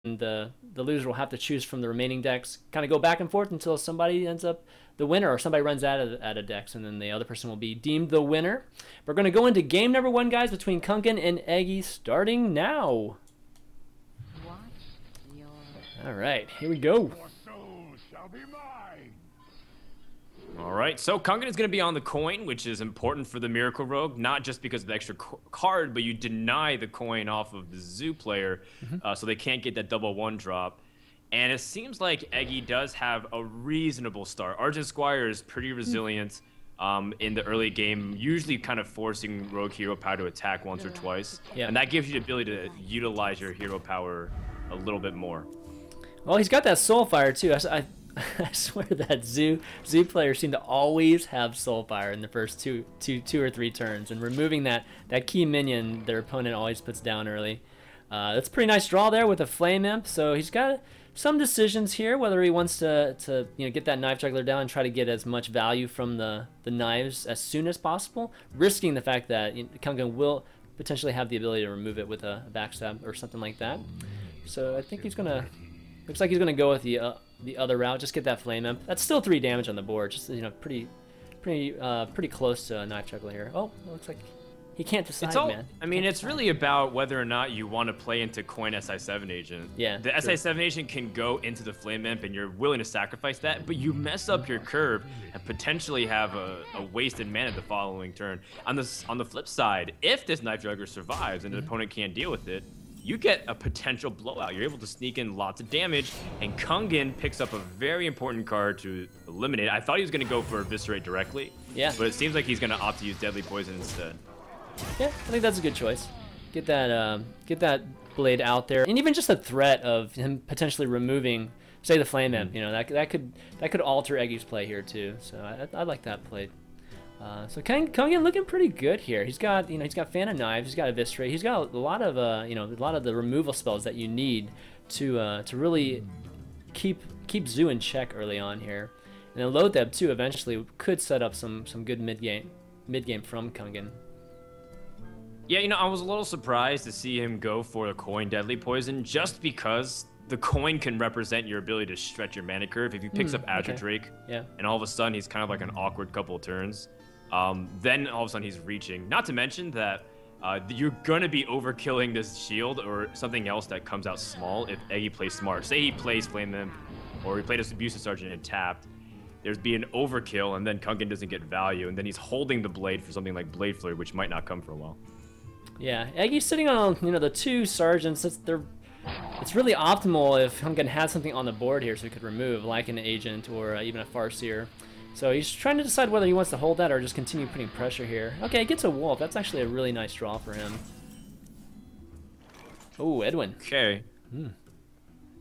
the loser will have to choose from the remaining decks, kind of go back and forth until somebody ends up the winner, or somebody runs out of decks, and then the other person will be deemed the winner. We're going to go into game number 1, guys, between Kungen and Eggy, starting now. All right, here we go. All right, so Kungen is going to be on the coin, which is important for the Miracle Rogue, not just because of the extra card, but you deny the coin off of the Zoo player, so they can't get that double 1 drop. And it seems like Eggy does have a reasonable start. Argent Squire is pretty resilient in the early game, usually kind of forcing Rogue Hero Power to attack once or twice. Yeah. And that gives you the ability to utilize your hero power a little bit more. Well, he's got that Soulfire too. I swear that Zoo players seem to always have Soulfire in the first two or three turns, and removing that key minion their opponent always puts down early. That's a pretty nice draw there with a Flame Imp. So he's got some decisions here, whether he wants to get that Knife Juggler down and try to get as much value from the knives as soon as possible, risking the fact that Kungen will potentially have the ability to remove it with a backstab or something like that. So I think he's gonna. Looks like he's gonna go with the other route. Just get that Flame Imp. That's still 3 damage on the board. Just pretty close to a Knife Juggler here. Oh, it looks like he can't decide, man. I mean, it's really about whether or not you want to play into coin SI7 agent. Yeah. The SI7 agent can go into the Flame Imp, and you're willing to sacrifice that, but you mess up your curve and potentially have a wasted mana the following turn. On the flip side, if this Knife Juggler survives and the opponent can't deal with it, you get a potential blowout. You're able to sneak in lots of damage, and Kungen picks up a very important card to eliminate it. I thought he was going to go for Eviscerate directly, yeah, but it seems like he's going to opt to use Deadly Poison instead. Yeah, I think that's a good choice. Get that blade out there, and even just the threat of him potentially removing, say, the Flame Imp, that could alter Eggy's play here too. So I like that play. So Kungen looking pretty good here. He's got Fan of Knives, he's got Eviscerate, he's got a lot of the removal spells that you need to really keep Zoo in check early on here. And then Load Them too eventually could set up some good mid game from Kungen. Yeah, I was a little surprised to see him go for the coin Deadly Poison, just because the coin can represent your ability to stretch your mana curve. If he picks up Azure Drake, yeah, and all of a sudden he's kind of like an awkward couple of turns, then all of a sudden he's reaching. Not to mention that you're going to be overkilling this shield or something else that comes out small if Eggy plays smart. Say he plays Flame Imp, or he played a Abusive Sergeant and tapped. There's be an overkill, and then Kungen doesn't get value, and then he's holding the blade for something like Blade Flurry, which might not come for a while. Yeah, Eggy's sitting on the 2 Sergeants. It's really optimal if Kungen has something on the board here so he could remove, like an Agent or even a Farseer. So he's trying to decide whether he wants to hold that or just continue putting pressure here. Okay, he gets a Wolf. That's actually a really nice draw for him. Oh, Edwin. Okay.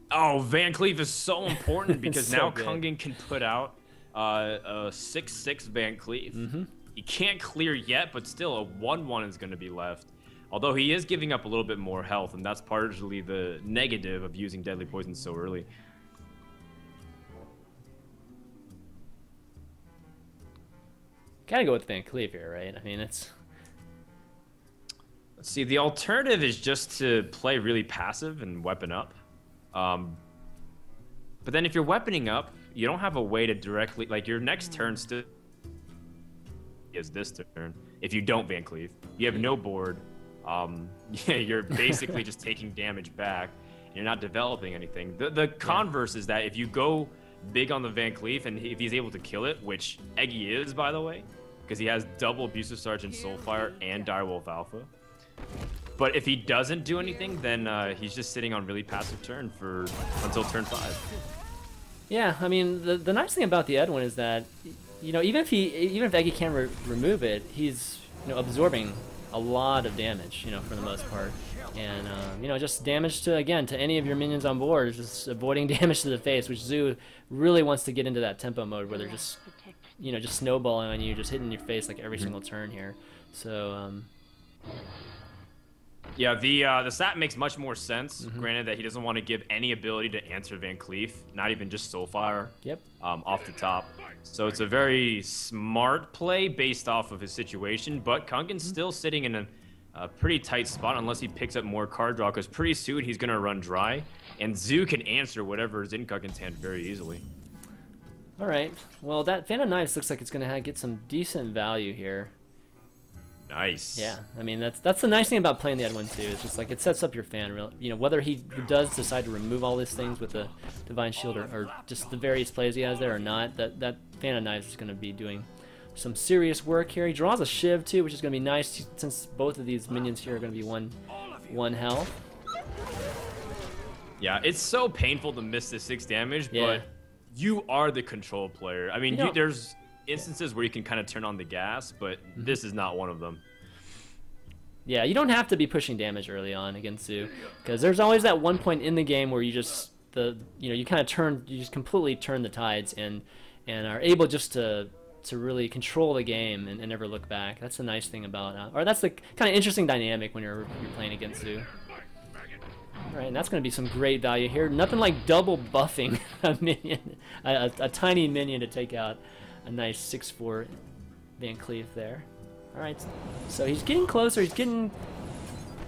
Oh, Van Cleef is so important because so now good. Kungen can put out a 6/6 Van Cleef. He can't clear yet, but still a 1/1 is going to be left. Although he is giving up a little bit more health, and that's partially the negative of using Deadly Poison so early. Gotta go with Van Cleef here, right? I mean, it's... Let's see, the alternative is just to play really passive and weapon up. But then if you're weaponing up, you don't have a way to directly... Like, your next turn still is this turn. If you don't Van Cleef, you have no board. Yeah, you're basically just taking damage back. You're not developing anything. The converse is that if you go big on the Van Cleef, and if he's able to kill it, which Eggy is, by the way, because he has double Abusive Sergeant Soulfire and Direwolf Alpha. But if he doesn't do anything, then he's just sitting on really passive turn until turn 5. Yeah, I mean, the nice thing about the Edwin is that, even if Eggy can remove it, he's absorbing a lot of damage, for the most part, and just damage to any of your minions on board, just avoiding damage to the face, which Zoo really wants to get into that tempo mode where they're just snowballing on you, just hitting your face like every single turn here. So yeah, the stat makes much more sense. Granted that he doesn't want to give any ability to answer Van Cleef, not even just Soulfire. Yep. Off the top. So it's a very smart play based off of his situation, but Kungen's still sitting in a pretty tight spot unless he picks up more card draw, because pretty soon he's going to run dry. And Zoo can answer whatever is in Kungen's hand very easily. All right. Well, that Fan of Knives looks like it's going to get some decent value here. Nice. Yeah, I mean that's the nice thing about playing the Edwin too. It's just like it sets up your fan. You know, whether he does decide to remove all these things with the Divine Shield or just the various plays he has there or not, that Fan of Knives is going to be doing some serious work here. He draws a Shiv too, which is going to be nice since both of these minions here are going to be one health. Yeah, it's so painful to miss the 6 damage, Yeah. but you are the control player. I mean, there's instances where you can kind of turn on the gas, but this is not one of them. Yeah, you don't have to be pushing damage early on against Zoo, because there's always that one point in the game where you just you just completely turn the tides and are able just to really control the game and never look back. That's the nice thing about, or that's the kind of interesting dynamic when you're playing against Zoo. All right, and that's going to be some great value here. Nothing like double buffing a minion, a tiny minion to take out a nice 6/4 Van Cleef there. All right, so he's getting closer. He's getting,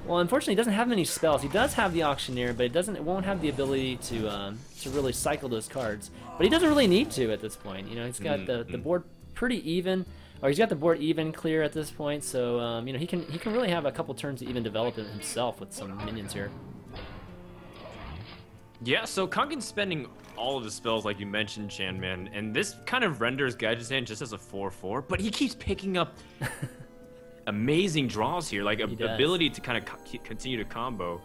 well, unfortunately, he doesn't have many spells. He does have the Auctioneer, but it won't have the ability to really cycle those cards. But he doesn't really need to at this point. You know, he's got the board pretty even, or he's got the board even clear at this point. So you know, he can really have a couple turns to even develop it himself with some minions here. Yeah, so Kungen's spending all of the spells like you mentioned, Chanman, and this kind of renders Gadget's hand just as a 4/4, but he keeps picking up amazing draws here, like ability to kind of continue to combo.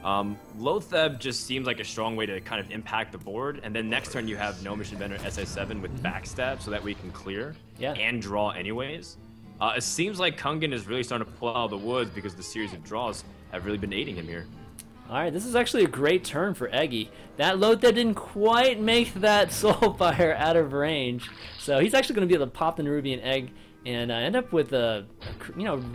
Lotheb just seems like a strong way to kind of impact the board, and then next turn you have Gnomish Inventor SI7 with backstab so that we can clear and draw anyways. It seems like Kungen is really starting to pull out of the woods because the series of draws have really been aiding him here. All right, this is actually a great turn for Eggy. That Lotheb didn't quite make that Soulfire out of range, so he's actually going to be able to pop the Nerubian Egg and end up with a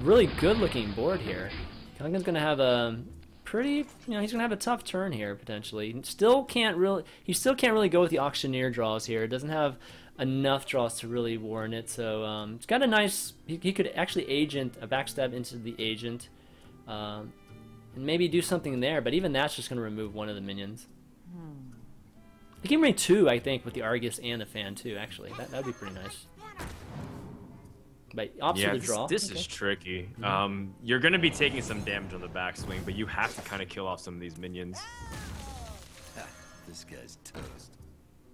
really good-looking board here. Kungen's going to have a pretty, he's going to have a tough turn here potentially. He still can't really go with the Auctioneer draws here. It doesn't have enough draws to really warrant it. So it's got a nice. He could actually agent a backstab into the agent. And maybe do something there, but even that's just going to remove one of the minions. He can bring 2, I think, with the Argus and the Fan, too, actually. That would be pretty nice. But opposite the draw. This is tricky. You're going to be taking some damage on the backswing, but you have to kind of kill off some of these minions. This guy's toast.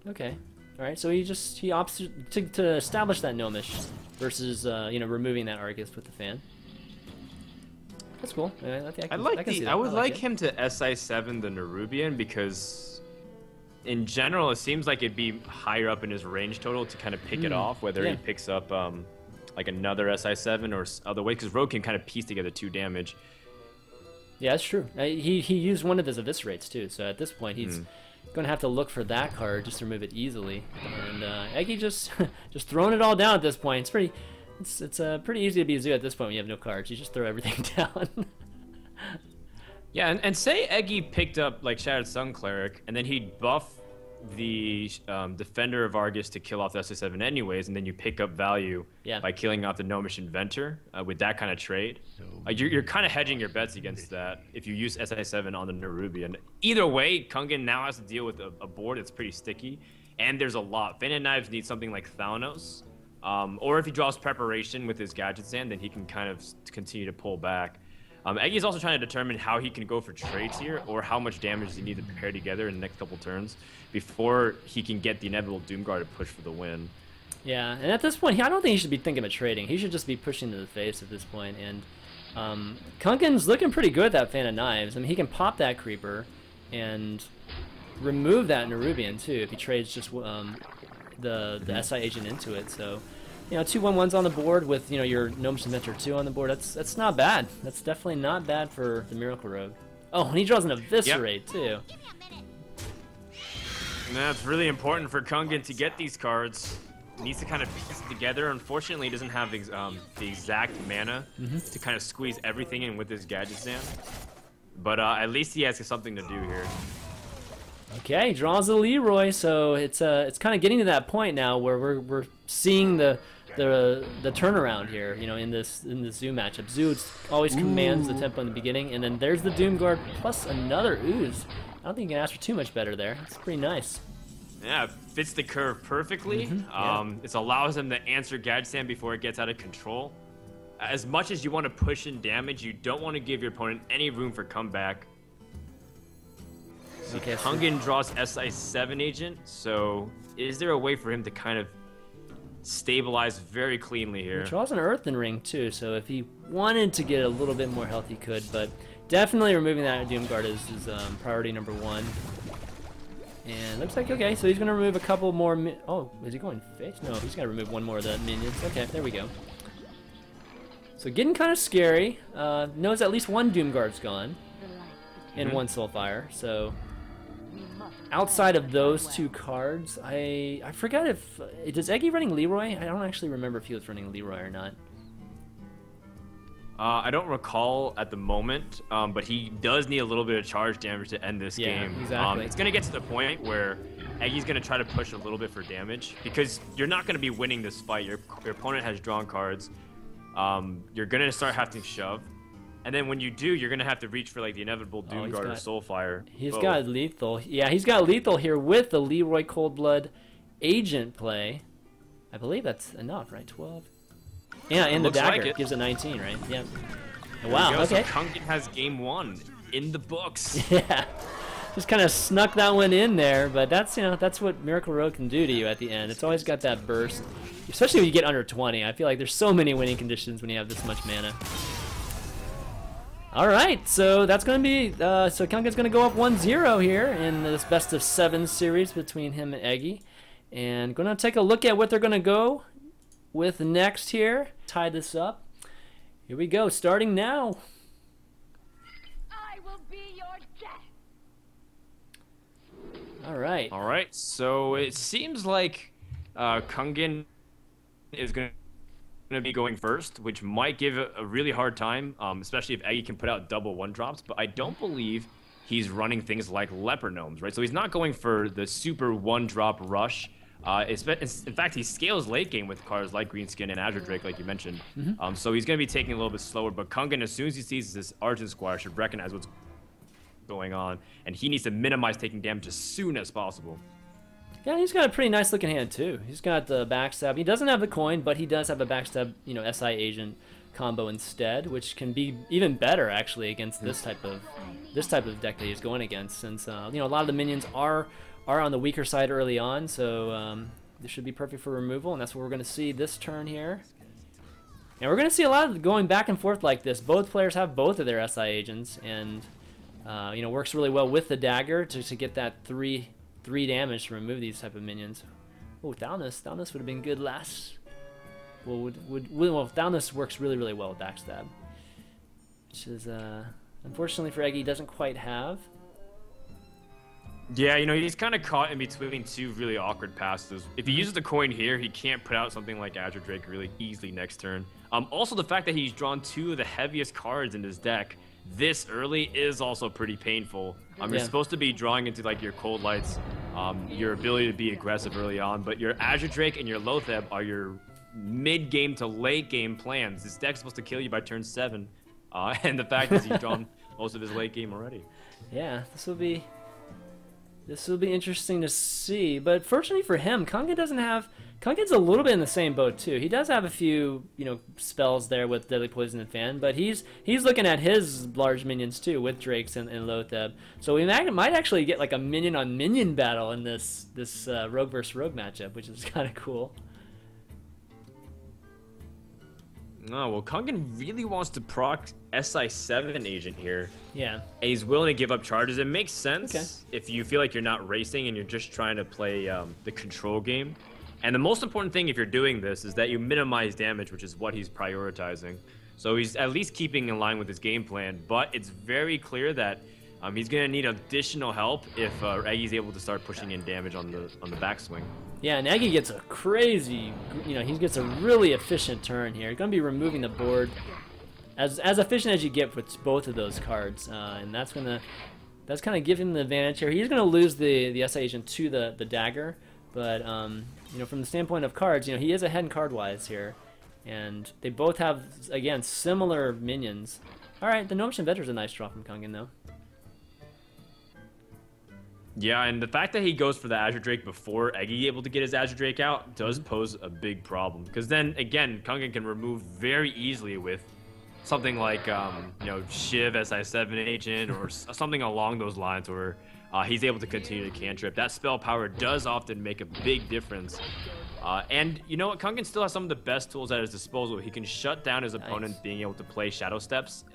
Okay. All right, so he opts to establish that Gnomish versus, removing that Argus with the Fan. That's cool. I would like him to SI7 the Nerubian because, in general, it seems like it'd be higher up in his range total to kind of pick it off, whether he picks up like another SI7 or other way, because Rogue can kind of piece together 2 damage. Yeah, that's true. He used one of his eviscerates too, so at this point he's going to have to look for that card just to remove it easily. And Eggy just throwing it all down at this point. It's pretty. It's pretty easy to be Zoo at this point when you have no cards. You just throw everything down. Yeah, and say Eggy picked up like Shattered Sun Cleric, and then he'd buff the Defender of Argus to kill off the SI7 anyways, and then you pick up value by killing off the Gnomish Inventor with that kind of trade. You're kind of hedging your bets against that if you use SI7 on the Nerubian. Either way, Kungen now has to deal with a board that's pretty sticky, and there's a lot. Fan of Knives needs something like Thalanos. Or if he draws Preparation with his Gadget's hand, then he can kind of continue to pull back. Eggy's also trying to determine how he can go for trades here, or how much damage does he need to pair together in the next couple turns before he can get the inevitable Doomguard to push for the win. Yeah, and at this point, I don't think he should be thinking of trading. He should just be pushing to the face at this point. And Kungen's looking pretty good, that Fan of Knives. I mean, he can pop that Creeper and remove that Nerubian, too, if he trades just the SI agent into it. So, 2 1/1s on the board with your Gnomish Inventor 2 on the board. That's not bad. That's definitely not bad for the Miracle Rogue. Oh, and he draws an Eviscerate too. And that's really important for Kungen to get these cards. He needs to kind of piece it together. Unfortunately, he doesn't have the exact mana to kind of squeeze everything in with his Gadget's hand. But at least he has something to do here. Okay, draws the Leroy, so it's kind of getting to that point now where we're seeing the turnaround here, in this Zoo matchup. Zoo always commands the tempo in the beginning, and then there's the Doomguard plus another Ooze I don't think you can ask for too much better there. It's pretty nice. Yeah, fits the curve perfectly. It allows him to answer Gadget Stand before it gets out of control. As much as you want to push in damage, you don't want to give your opponent any room for comeback. Okay, Kungen draws SI7 agent, so is there a way for him to kind of stabilize very cleanly here? He draws an Earthen Ring too, so if he wanted to get a little bit more health, he could, but definitely removing that Doom Guard is priority number 1. And looks like, okay, so he's going to remove a couple more oh, is he going face? No, he's going to remove one more of the minions. Okay, there we go. So getting kind of scary. Knows at least one Doom Guard's gone. And one Soulfire, so outside of those 2 cards, I forgot if does Eggy running Leroy? I don't actually remember if he was running Leroy or not. I don't recall at the moment, but he does need a little bit of charge damage to end this game. Exactly. It's going to get to the point where Eggy's going to try to push a little bit for damage because you're not going to be winning this fight. Your opponent has drawn cards. You're going to start having to shove. And then when you do, you're going to have to reach for like the inevitable Doom Guard or Soulfire. He's got lethal. Yeah, he's got lethal here with the Leroy Coldblood agent play. I believe that's enough, right? 12. Yeah, and the dagger like gives it 19, right? Yeah. Wow, okay. So Kungen has game 1 in the books. Yeah. Just kind of snuck that one in there, but that's, you know, that's what Miracle Road can do to you at the end. It's always got that burst, especially when you get under 20. I feel like there's so many winning conditions when you have this much mana. All right, so that's going to be, so Kungen's going to go up 1-0 here in this best of 7 series between him and Eggy. And going to take a look at what they're going to go with next here. Tie this up. Here we go, starting now. I will be your death. All right. All right, so it seems like Kungen is going to be going first, which might give a really hard time, especially if Eggy can put out double 1-drops, but I don't believe he's running things like Leper Gnomes, right? So he's not going for the super 1-drop rush. In fact, he scales late game with cards like Greenskin and Azure Drake, like you mentioned. So he's going to be taking a little bit slower, but Kungen, as soon as he sees this Argent Squire, should recognize what's going on, and he needs to minimize taking damage as soon as possible. Yeah, he's got a pretty nice looking hand too. He's got the backstab. He doesn't have the coin, but he does have a backstab, you know, SI agent combo instead, which can be even better actually against this type of deck that he's going against. Since you know, a lot of the minions are on the weaker side early on, so this should be perfect for removal, and that's what we're going to see this turn here. And we're going to see a lot of going back and forth like this. Both players have both of their SI agents, and you know, works really well with the dagger to get that 3 damage to remove these type of minions. Oh, Thalnos would have been good last. Well, Thalnos works really well with backstab, which is unfortunately for Eggy doesn't quite have. Yeah, you know, he's kind of caught in between 2 really awkward passes. If he uses the coin here, he can't put out something like Azure Drake really easily next turn. Also, the fact that he's drawn 2 of the heaviest cards in his deck this early is also pretty painful. You're supposed to be drawing into like your Cold Lights, your ability to be aggressive early on, but your Azure Drake and your Lotheb are your mid-game to late-game plans. This deck's supposed to kill you by turn 7, and the fact is he's drawn most of his late game already. Yeah, this will be interesting to see, but fortunately for him, Kungen's a little bit in the same boat too. He does have a few, you know, spells there with Deadly Poison and Fan, but he's looking at his large minions too with Drakes and Lotheb. So we might actually get like a minion on minion battle in this Rogue versus Rogue matchup, which is kind of cool. Oh, well, Kungen really wants to proc SI7 agent here. Yeah. And he's willing to give up charges. It makes sense if you feel like you're not racing and you're just trying to play the control game. And the most important thing if you're doing this is that you minimize damage, which is what he's prioritizing. So he's at least keeping in line with his game plan, but it's very clear that he's going to need additional help if Eggy's able to start pushing in damage on the backswing. Yeah, and Eggy gets a crazy, you know, he gets a really efficient turn here. He's going to be removing the board as efficient as you get with both of those cards, and that's kind of give him the advantage here. He's going to lose the SI agent to the dagger, but you know, from the standpoint of cards, you know, he is ahead in card wise here, and they both have again similar minions. All right, the Gnomish Inventor's a nice draw from Kungen though. Yeah, and the fact that he goes for the Azure Drake before Eggy able to get his Azure Drake out does pose a big problem. Because then, again, Kungen can remove very easily with something like, you know, Shiv SI7 agent or something along those lines where he's able to continue to cantrip. That spell power does often make a big difference. And you know what? Kungen still has some of the best tools at his disposal. He can shut down his opponent being able to play Shadow Steps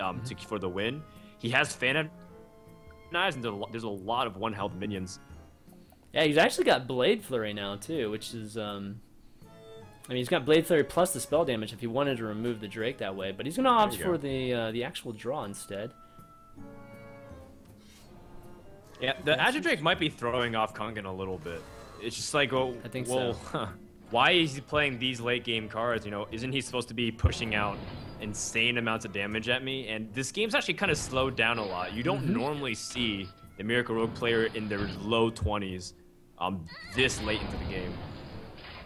for the win. He has Fan Knives, and there's a lot of 1 health minions. Yeah, he's actually got Blade Flurry now too, which is I mean, he's got Blade Flurry plus the spell damage if he wanted to remove the Drake that way, but he's gonna opt for the actual draw instead. Yeah, the Azure Drake might be throwing off Kungen a little bit. It's just like, well, I think so. Why is he playing these late game cards? You know, isn't he supposed to be pushing out insane amounts of damage at me? And this game's actually kind of slowed down a lot. You don't normally see the Miracle Rogue player in their low 20s this late into the game.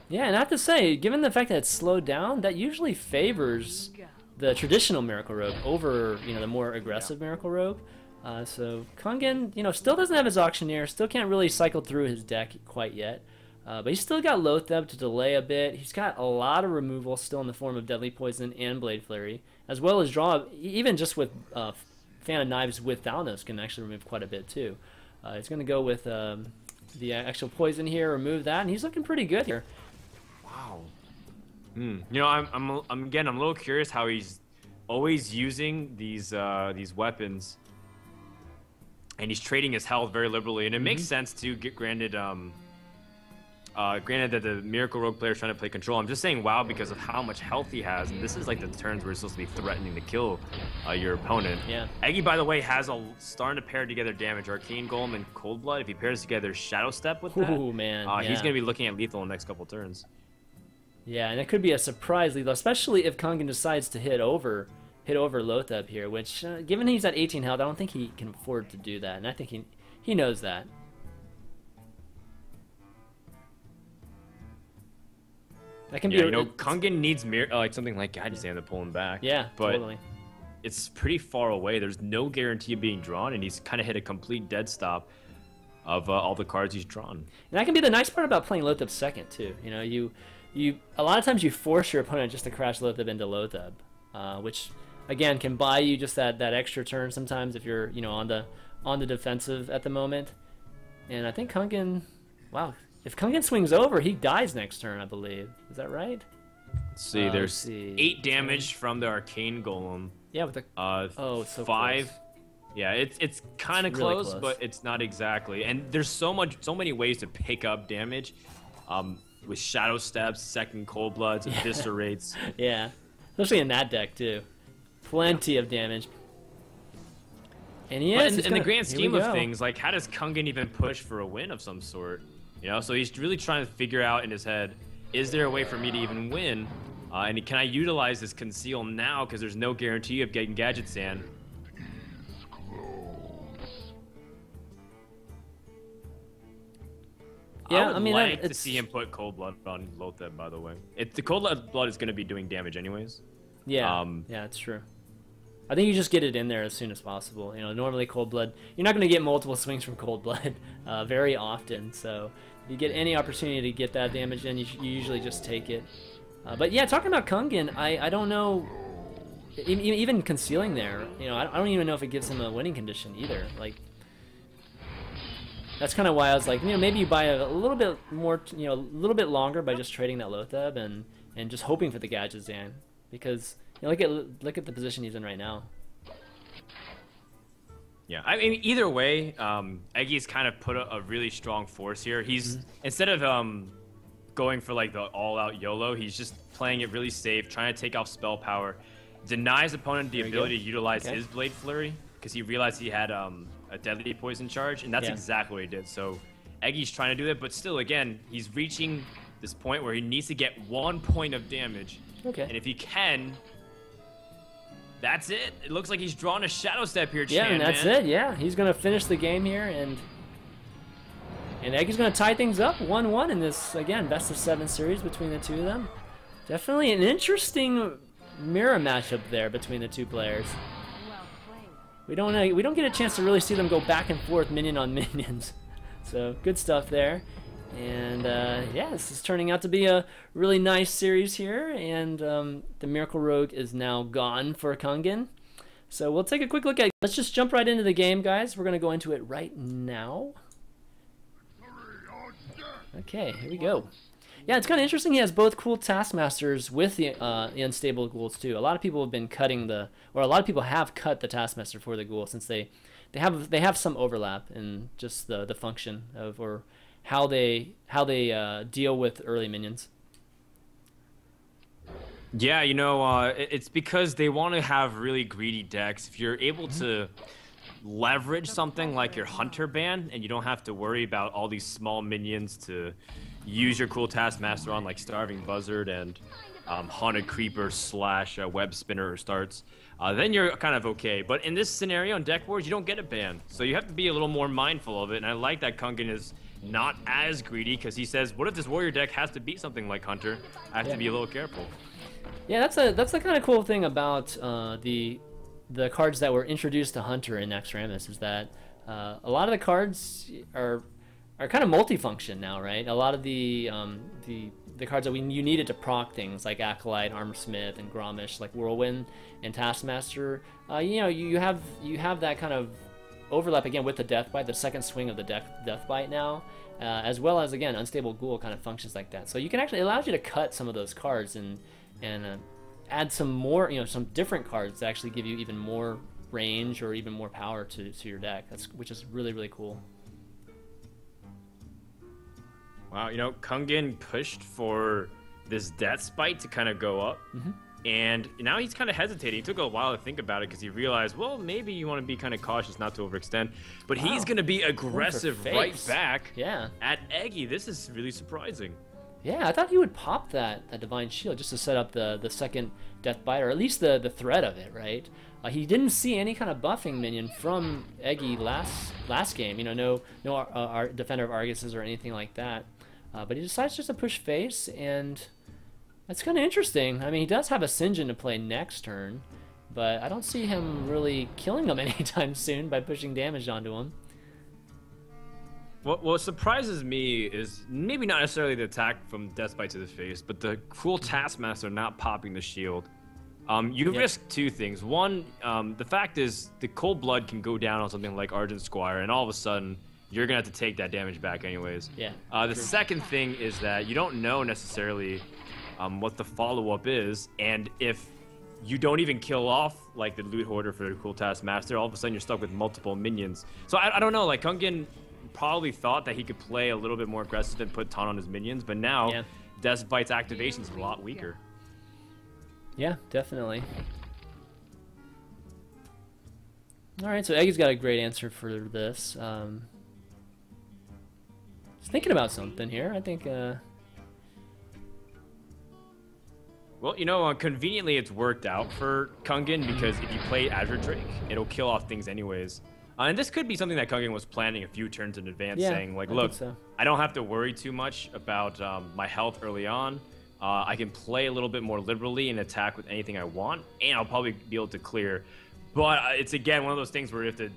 Yeah, and I have to say, given the fact that it's slowed down, that usually favors the traditional Miracle Rogue over, you know, the more aggressive Miracle Rogue. So Kungen, you know, still doesn't have his Auctioneer, still can't really cycle through his deck quite yet. But he's still got Loatheb to delay a bit. He's got a lot of removal still in the form of Deadly Poison and Blade Flurry, as well as draw. Even just with Fan of Knives with Thalnos can actually remove quite a bit too. He's going to go with the actual poison here, remove that, and he's looking pretty good here. Wow. You know, I'm a little curious how he's always using these weapons, and he's trading his health very liberally, and it makes sense to get granted that the Miracle Rogue player is trying to play control. I'm just saying wow because of how much health he has, and this is like the turns where it's supposed to be threatening to kill your opponent. Yeah. Eggy, by the way, has starting to pair together damage. Arcane Golem and Cold Blood. If he pairs together Shadow Step with that, ooh, man, he's going to be looking at lethal in the next couple turns. Yeah, and it could be a surprise lethal, especially if Kungen decides to hit over Loatheb here, which, given he's at 18 health, I don't think he can afford to do that, and I think he knows that. That can be, you know, Kungen needs like something like Gadget's Hand to pull him back. Yeah, but totally. It's pretty far away. There's no guarantee of being drawn, and he's kind of hit a complete dead stop of all the cards he's drawn. And that can be the nice part about playing Loatheb second too. You know, you a lot of times you force your opponent just to crash Loatheb into Loatheb, which again can buy you just that extra turn sometimes if you're, you know, on the defensive at the moment. And I think Kungen, wow. If Kungen swings over, he dies next turn, I believe. Is that right? Let's see, there's 8 damage from the Arcane Golem. Yeah, with the oh, it's so 5. close. Yeah, it's kind of really close, but it's not exactly. And there's so many ways to pick up damage, with Shadow Steps, second Cold Bloods, Eviscerates. Yeah, especially in that deck too. Plenty of damage. And he is. In the grand scheme of things, like, how does Kungen even push for a win of some sort? You know, so he's really trying to figure out in his head, is there a way for me to even win? And can I utilize this conceal now? Because there's no guarantee of getting Gadget Sand. Yeah, I mean, like to see him put Cold Blood on Loatheb, by the way. The Cold Blood is going to be doing damage anyways. Yeah, yeah, it's true. I think you just get it in there as soon as possible. You know, normally Cold Blood, you're not going to get multiple swings from Cold Blood very often. So if you get any opportunity to get that damage in, you usually just take it. But yeah, talking about Kungen, I don't know, even concealing there, you know, I don't even know if it gives him a winning condition either. Like, that's kind of why I was like, you know, maybe you buy a little bit more, you know, a little bit longer by just trading that Loatheb and just hoping for the Gadget Zan, because you know, look at the position he's in right now. Yeah, I mean, either way, Eggy's kind of put a really strong force here. He's instead of going for like the all-out YOLO, he's just playing it really safe, trying to take off spell power, denies opponent the ability to utilize his Blade Flurry because he realized he had a Deadly Poison charge, and that's exactly what he did. So Eggy's trying to do that, but still, again, he's reaching this point where he needs to get 1 point of damage. Okay. And if he can, that's it. It looks like he's drawn a Shadow Step here, Yeah, and that's it. Yeah, he's gonna finish the game here, and Eggy's gonna tie things up 1-1 in this, again, best of 7 series between the two of them. Definitely an interesting mirror matchup there between the two players. We don't get a chance to really see them go back and forth minion on minions. So good stuff there. And yeah, this is turning out to be a really nice series here. And the Miracle Rogue is now gone for Kungen. So we'll take a quick look at it. Let's just jump right into the game, guys. We're going to go into it right now. Okay, here we go. Yeah, it's kind of interesting. He has both cool Taskmasters with the unstable ghouls too. A lot of people have been cutting a lot of people have cut the Taskmaster for the ghoul since they have some overlap in just the function of or how they deal with early minions. Yeah, you know, it's because they want to have really greedy decks. If you're able to leverage something like your Hunter ban, and you don't have to worry about all these small minions to use your cool Taskmaster on, like Starving Buzzard and Haunted Creeper / Web Spinner or Starts, then you're kind of okay. But in this scenario on deck wars, you don't get a ban, so you have to be a little more mindful of it. And I like that Kungen is not as greedy, because he says, what if this warrior deck has to beat something like Hunter? I have to be a little careful. Yeah, that's the kind of cool thing about the cards that were introduced to Hunter in Naxxramas, is that a lot of the cards are kind of multifunction now, right? A lot of the cards that you needed to proc things like Acolyte, Armorsmith, and Gromish, like Whirlwind and Taskmaster. You know, you have that kind of overlap again with the Deathbite, the second swing of the Deathbite now, as well as again Unstable Ghoul kind of functions like that. So you can actually, it allows you to cut some of those cards and add some more, you know, some different cards that actually give you even more range or even more power to your deck. Which is really, really cool. Wow, you know, Kungen pushed for this Deathbite to kind of go up, and now he's kind of hesitating. It took a while to think about it because he realized, well, maybe you want to be kind of cautious not to overextend. But he's going to be aggressive right back at Eggy. This is really surprising. Yeah, I thought he would pop that Divine Shield just to set up the second Deathbite, or at least the threat of it, right? He didn't see any kind of buffing minion from Eggy last game. You know, no our Defender of Arguses or anything like that. But he decides just to push face, and that's kind of interesting. I mean, he does have a Sinjin to play next turn, but I don't see him really killing him anytime soon by pushing damage onto him. What surprises me is maybe not necessarily the attack from Deathbite to the face, but the cool Taskmaster not popping the shield. You risk two things. One, the fact is the Cold Blood can go down on something like Argent Squire, and all of a sudden you're gonna have to take that damage back anyways. Yeah. The second thing is that you don't know necessarily what the follow-up is, and if you don't even kill off like the Loot Hoarder for the cool Taskmaster, all of a sudden you're stuck with multiple minions. So I don't know, like Kungen probably thought that he could play a little bit more aggressive and put taunt on his minions, but now Deathbite's activation is a lot weaker. Yeah, definitely. All right, so Eggy's got a great answer for this. He's thinking about something here. I think. Well, you know, conveniently it's worked out for Kungen, because if you play Azure Drake, it'll kill off things anyways. And this could be something that Kungen was planning a few turns in advance, saying, like, look, I don't have to worry too much about my health early on. I can play a little bit more liberally and attack with anything I want, and I'll probably be able to clear. But it's, again, one of those things where if the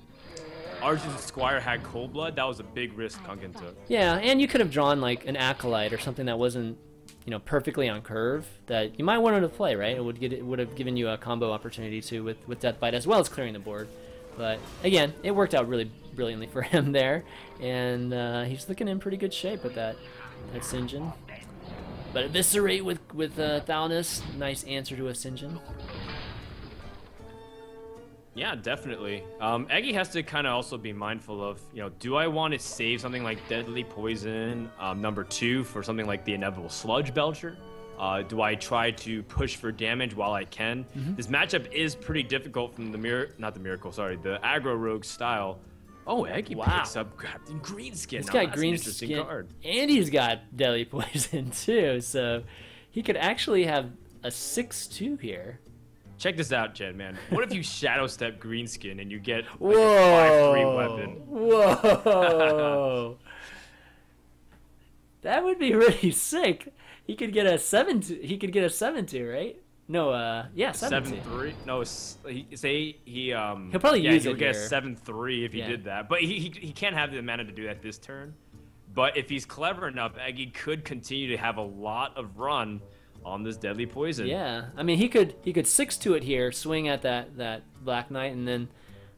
Argent Squire had Cold Blood, that was a big risk Kungen took. Yeah, and you could have drawn, like, an Acolyte or something that wasn't, you know, perfectly on curve that you might want him to play, right? It would have given you a combo opportunity too with Deathbite, as well as clearing the board. But again, it worked out really brilliantly for him there, and he's looking in pretty good shape with that Sinjin. But Eviscerate with Thalnus, nice answer to a Sinjin. Yeah, definitely. Eggy has to kind of also be mindful of, you know, do I want to save something like Deadly Poison #2 for something like the Inevitable Sludge Belcher? Do I try to push for damage while I can? This matchup is pretty difficult from the the aggro rogue style. Oh, Eggy picks up Captain Greenskin. He's got Greenskin, card. And he's got Deadly Poison too, so he could actually have a 6/2 here. Check this out, Jen, man. What if you Shadow Step Greenskin and you get like a 5/3 weapon? Whoa! That would be really sick. He could get a 7/2. He could get a 7/2, right? No, yeah, 7/3. No, he'll probably use it. He would get a 7/3 if he did that, but he can't have the mana to do that this turn. But if he's clever enough, Eggy could continue to have a lot of run on this deadly poison. Yeah, I mean he could 6-2 it here, swing at that Black Knight, and then,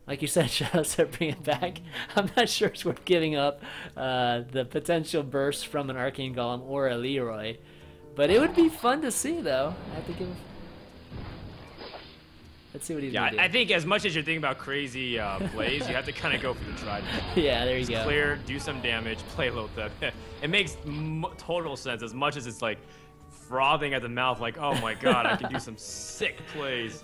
like you said, Shadow Step, bring it back. I'm not sure it's worth giving up the potential burst from an Arcane Golem or a Leroy, but it would be fun to see though. I have to give. Let's see what he's gonna do. I think as much as you're thinking about crazy plays, you have to kind of go for the trident. Yeah, there you go. Clear, do some damage, play low theft. It makes total sense, as much as it's like frothing at the mouth, like, oh my god, I can do some sick plays.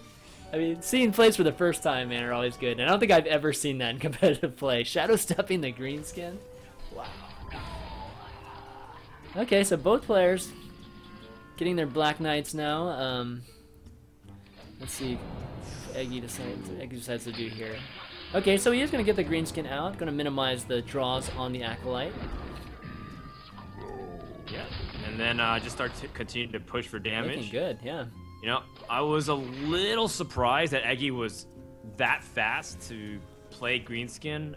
I mean, seeing plays for the first time, man, are always good. And I don't think I've ever seen that in competitive play. Shadow stepping the green skin. Wow. Okay, so both players getting their Black Knights now. Let's see. Eggy decides to do here. Okay, so he is going to get the green skin out. Going to minimize the draws on the Acolyte. Yeah, and then just start to continue to push for damage. Looking good, yeah. You know, I was a little surprised that Eggy was that fast to play greenskin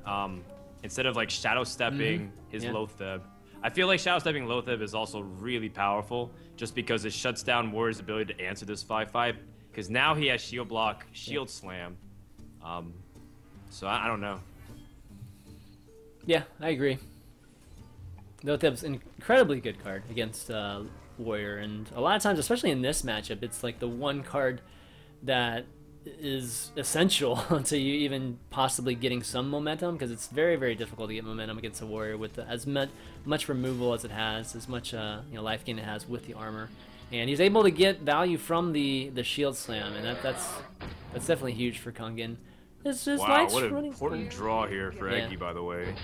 instead of like shadow stepping his Lotheb. I feel like shadow stepping Lotheb is also really powerful just because it shuts down Warrior's ability to answer this 5/5. Because now he has shield block, shield slam. So I don't know. Yeah, I agree. Lotheb's an incredibly good card against Warrior, and a lot of times, especially in this matchup, it's like the one card that is essential to you even possibly getting some momentum, because it's very, very difficult to get momentum against a Warrior with as much removal as it has, as much life gain it has with the armor. And he's able to get value from the shield slam, and that's definitely huge for Kungen. Wow, what an important draw here for Eggy, by the way.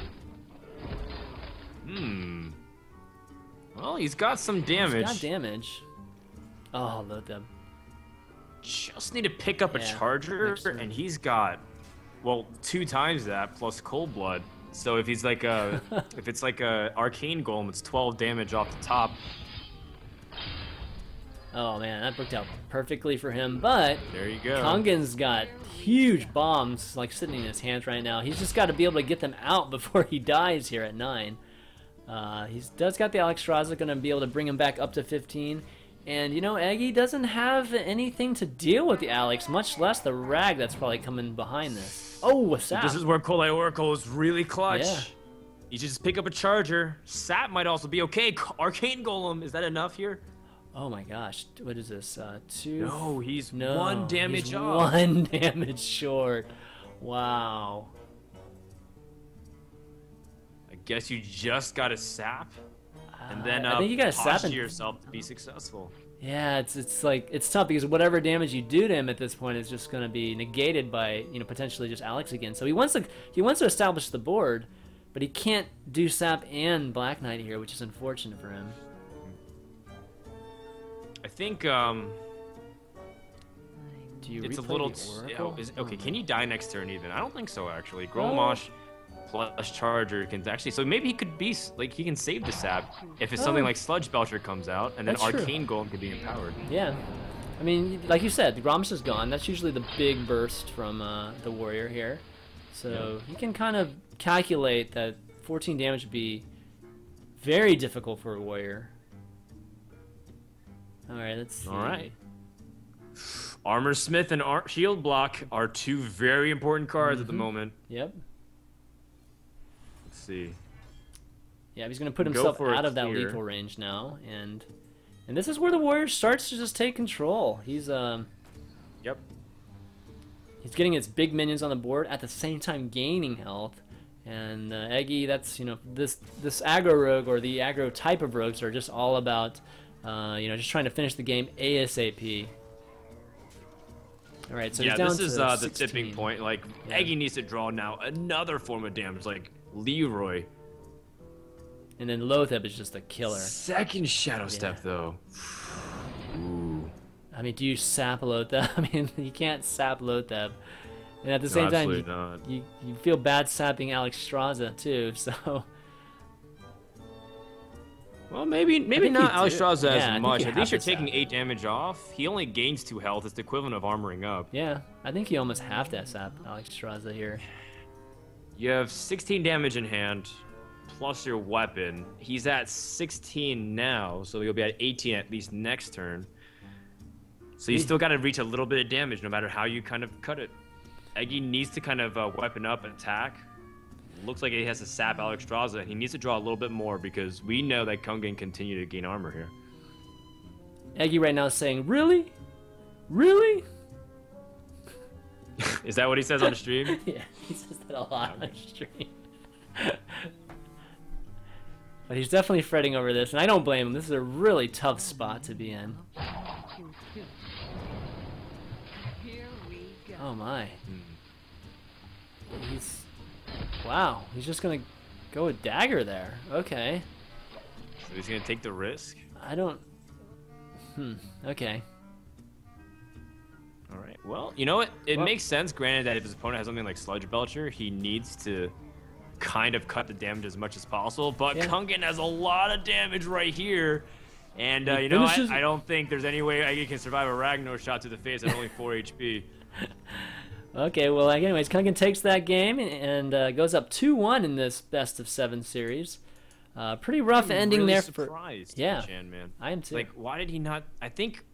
Well, he's got some damage. He's got damage. Oh, load them. Just need to pick up a charger, and he's got, well, 2 times that plus cold blood. So if he's like if it's like a arcane golem, it's 12 damage off the top. Oh man, that worked out perfectly for him, but there you go. Kungen's got huge bombs like sitting in his hands right now. He's just got to be able to get them out before he dies here at 9. He does got the Alexstrasza, going to be able to bring him back up to 15. And you know, Eggy doesn't have anything to deal with the Alex, much less the Rag that's probably coming behind this. Oh, a Sap. This is where Kolai Oracle is really clutch. Yeah. You just pick up a charger. Sap might also be okay. Arcane Golem, is that enough here? Oh my gosh, what is this? 2? No, he's 1 damage he's off. 1 damage short. Wow. I guess you just got a sap, and then I think you got to posture yourself to be successful. Yeah, it's like it's tough because whatever damage you do to him at this point is just going to be negated by potentially just Alex again. So he wants to establish the board, but he can't do sap and Black Knight here, which is unfortunate for him. I think Do you it's a replay little the Oracle? okay. Can you die next turn even? I don't think so actually. Grolmosh plus charger can actually, so maybe he could be like, he can save the sap if it's something like Sludge Belcher comes out, and then Arcane Golem could be empowered. Yeah, I mean, like you said, the Grommash is gone. That's usually the big burst from the Warrior here, so you can kind of calculate that 14 damage would be very difficult for a Warrior. All right, let's see. All right. Armor Smith and Shield Block are 2 very important cards at the moment. Yep. Let's see. Yeah, he's going to put himself out of that lethal range now, and this is where the Warrior starts to just take control. He's Yep. He's getting his big minions on the board at the same time gaining health, and Eggy, that's this aggro rogue, or the aggro type of rogues, are just all about just trying to finish the game ASAP. All right, so he's down this is to the tipping point. Like, Eggy needs to draw now another form of damage, like Leroy. And then Lotheb is just a killer. Second Shadow Step, though. Ooh. I mean, do you sap Lotheb? I mean, you can't sap Lotheb. And at the same time, you feel bad sapping Alexstrasza, too, so... Well, maybe not Alexstrasza as much. At least you're taking 8 damage off. He only gains 2 health. It's the equivalent of armoring up. Yeah, I think you almost have to sap Alexstrasza here. You have 16 damage in hand. plus your weapon. He's at 16 now, so he'll be at 18 at least next turn. So you still got to reach a little bit of damage no matter how you kind of cut it. Eggy needs to kind of weapon up and attack. Looks like he has to sap Alexstrasza. He needs to draw a little bit more because we know that Kungen continue to gain armor here. Eggy right now is saying, really? Really? Is that what he says on the stream? Yeah, he says that a lot on stream. But he's definitely fretting over this, and I don't blame him. This is a really tough spot to be in. Oh my. He's... Wow, he's just gonna go with dagger there. Okay. So he's gonna take the risk? I don't... Okay. Alright, well, you know what? It makes sense, granted, that if his opponent has something like Sludge Belcher, he needs to kind of cut the damage as much as possible, but yeah. Kungen has a lot of damage right here. And, you know, I don't think there's any way Eggy can survive a Ragnar shot to the face at only 4 HP. Okay, well, anyways, Kungen takes that game and goes up 2-1 in this best of 7 series. Pretty rough ending really there surprised, yeah, Chan, man. I am too. Like, why did he not? I think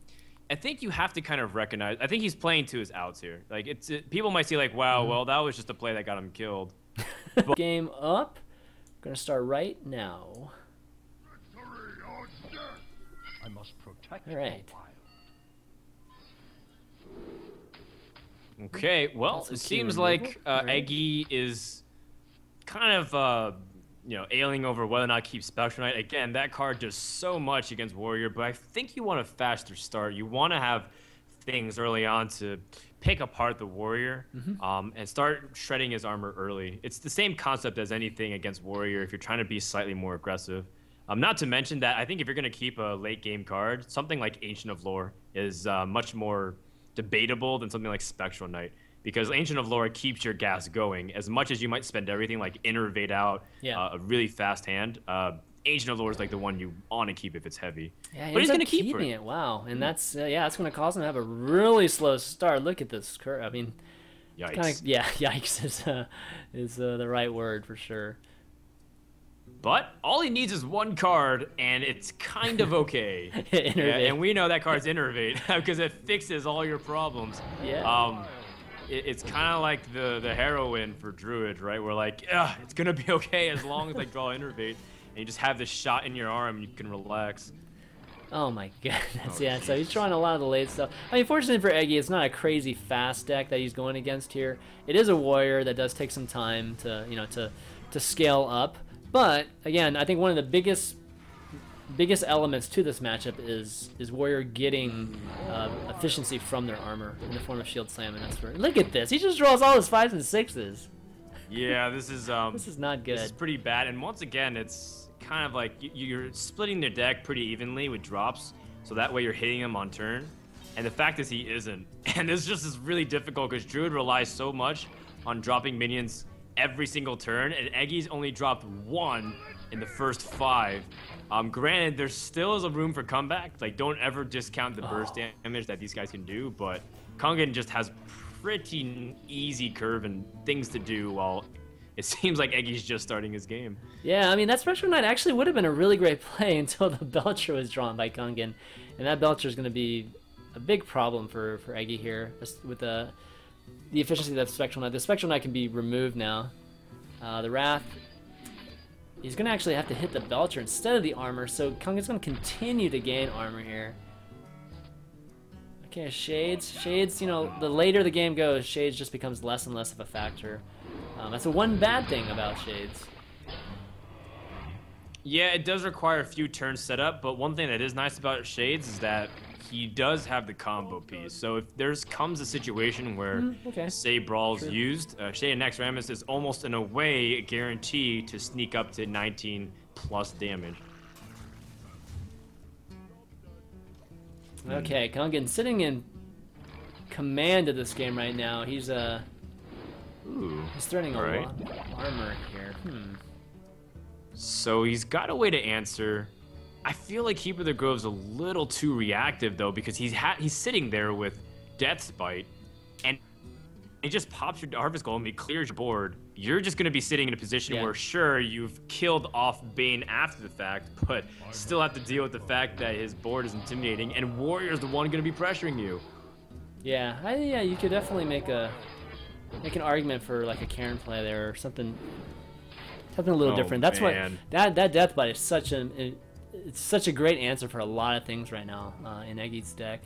you have to kind of recognize. I think he's playing to his outs here. Like, people might see like, wow, well, that was just a play that got him killed. Game up. Gonna start right now. I must protect. All right. Okay, well, it seems like Eggy is kind of, you know, ailing over whether or not to keep Spectral Knight. Again, that card does so much against Warrior, but I think you want a faster start. You want to have things early on to pick apart the Warrior and start shredding his armor early. It's the same concept as anything against Warrior if you're trying to be slightly more aggressive. Not to mention that I think if you're going to keep a late game card, something like Ancient of Lore is much more debatable than something like Spectral Knight, because Ancient of Lore keeps your gas going as much as you might spend everything like Innervate out a really fast hand. Ancient of Lore is like the one you want to keep if it's heavy. Yeah, but he's going to keep keeping it. Wow, and that's that's going to cause him to have a really slow start. Look at this curve. I mean, yikes. Yikes is the right word for sure. But all he needs is one card, and it's kind of okay. And we know that card's Innervate because it fixes all your problems. Yeah. It's kind of like the heroine for Druid, right? Where like, it's gonna be okay as long as I draw Innervate, and you just have this shot in your arm, and you can relax. Oh my goodness, yeah. So he's trying a lot of the late stuff. I mean, fortunately for Eggy, it's not a crazy fast deck that he's going against here. It is a Warrior that does take some time to to scale up. But again, I think one of the biggest elements to this matchup is Warrior getting efficiency from their armor in the form of Shield Slam, and that's where. Look at this! He just draws all his 5s and 6s. Yeah, this is not good. This is pretty bad, and once again, it's kind of like you're splitting their deck pretty evenly with drops, so that way you're hitting him on turn. And the fact is he isn't, and this just is really difficult because Druid relies so much on dropping minions every single turn, and Eggy's only dropped 1 in the first 5. Granted, there still is a room for comeback. Like, don't ever discount the burst damage that these guys can do, but Kungen just has pretty easy curve and things to do while it seems like Eggy's just starting his game. Yeah, I mean, that Spectral Knight actually would have been a really great play until the Belcher was drawn by Kungen, and that Belcher is going to be a big problem for Eggy here with the efficiency of that Spectral Knight. The Spectral Knight can be removed now. The Wrath, he's going to actually have to hit the Belcher instead of the armor, so Kungen's going to continue to gain armor here. Okay, Shades, you know, the later the game goes, Shades just becomes less and less of a factor. That's the one bad thing about Shades. Yeah, it does require a few turns set up, but one thing that is nice about Shades is that he does have the combo piece. So if there's comes a situation where, say, Brawl's used, Shade and Naxxramas is almost in a way guaranteed to sneak up to 19 plus damage. Okay, Kungen sitting in command of this game right now. He's threatening a lot of armor here. So he's got a way to answer. I feel like Keeper of the Grove's a little too reactive though, because he's sitting there with Death's Bite, and he just pops your Harvest Golem, he clears your board, you're just going to be sitting in a position Yeah. where, sure, you've killed off Bane after the fact, but still have to deal with the fact that his board is intimidating, and Warrior's the one going to be pressuring you. Yeah, yeah, you could definitely make an argument for like a Karen play there or something a little different. That's man. what that Death Bite is it's such a great answer for a lot of things right now in Eggy's deck.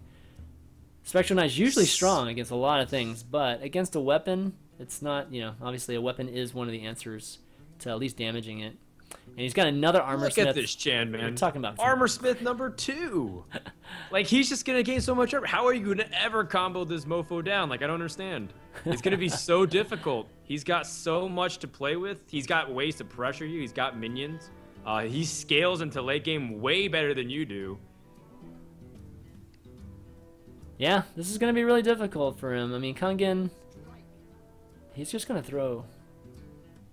Spectral Knight's usually strong against a lot of things, but against a weapon, it's not, you know, obviously a weapon is one of the answers to at least damaging it. And he's got another Armor Look Smith. at this Chan, man. We're talking about Armor Smith number 2. Like, he's just going to gain so much armor. How are you going to ever combo this mofo down? Like, I don't understand. It's going to be so difficult. He's got so much to play with. He's got ways to pressure you. He's got minions. He scales into late game way better than you do. Yeah, this is going to be really difficult for him. I mean, Kungen, he's just going to throw.